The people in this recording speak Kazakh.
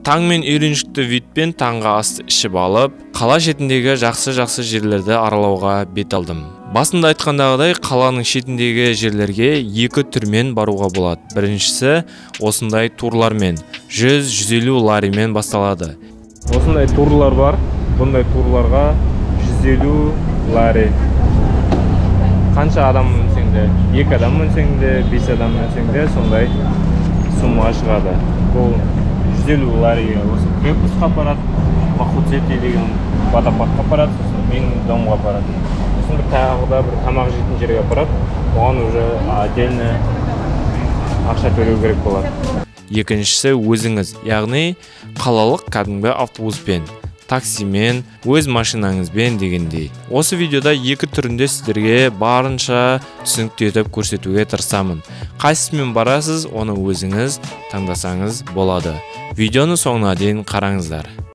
Таң мен үйреншікті витпен таңғы асты ішіп алып, қала шетіндегі жақсы жерлерді аралауға бет алдым. Басында айтқандағыдай, қаланың шетіндегі жерлерге екі түрмен баруға болады. Біріншісі осындай турлармен, 100-150 ларимен басталады. Осындай турлар бар. Бұндай турларға 150 лари. Қанша адам мінсең де, 2 адам мінсең де, 5 адам мінсең де, сондай сумма шығады. Бұл 150 лариге осы крепостьқа апарады, Махуцети деген водопадқа апарады, сосын менің домға апарады. Сосын бір тағы да бір тамақ жейтін жерге апарады, оған уже отдельно ақша төлеу керек болады. Екіншісі өзіңіз, яғни қалалық кәдімгі автобуспен, таксимен, өз машинаңызбен дегендей. Осы видеода екі түрінде сіздерге барынша түсінікті етіп көрсетуге тырысамын. Қайсысымен барасыз, оны өзіңіз таңдасаңыз болады. Видеоны соңына дейін қараңыздар.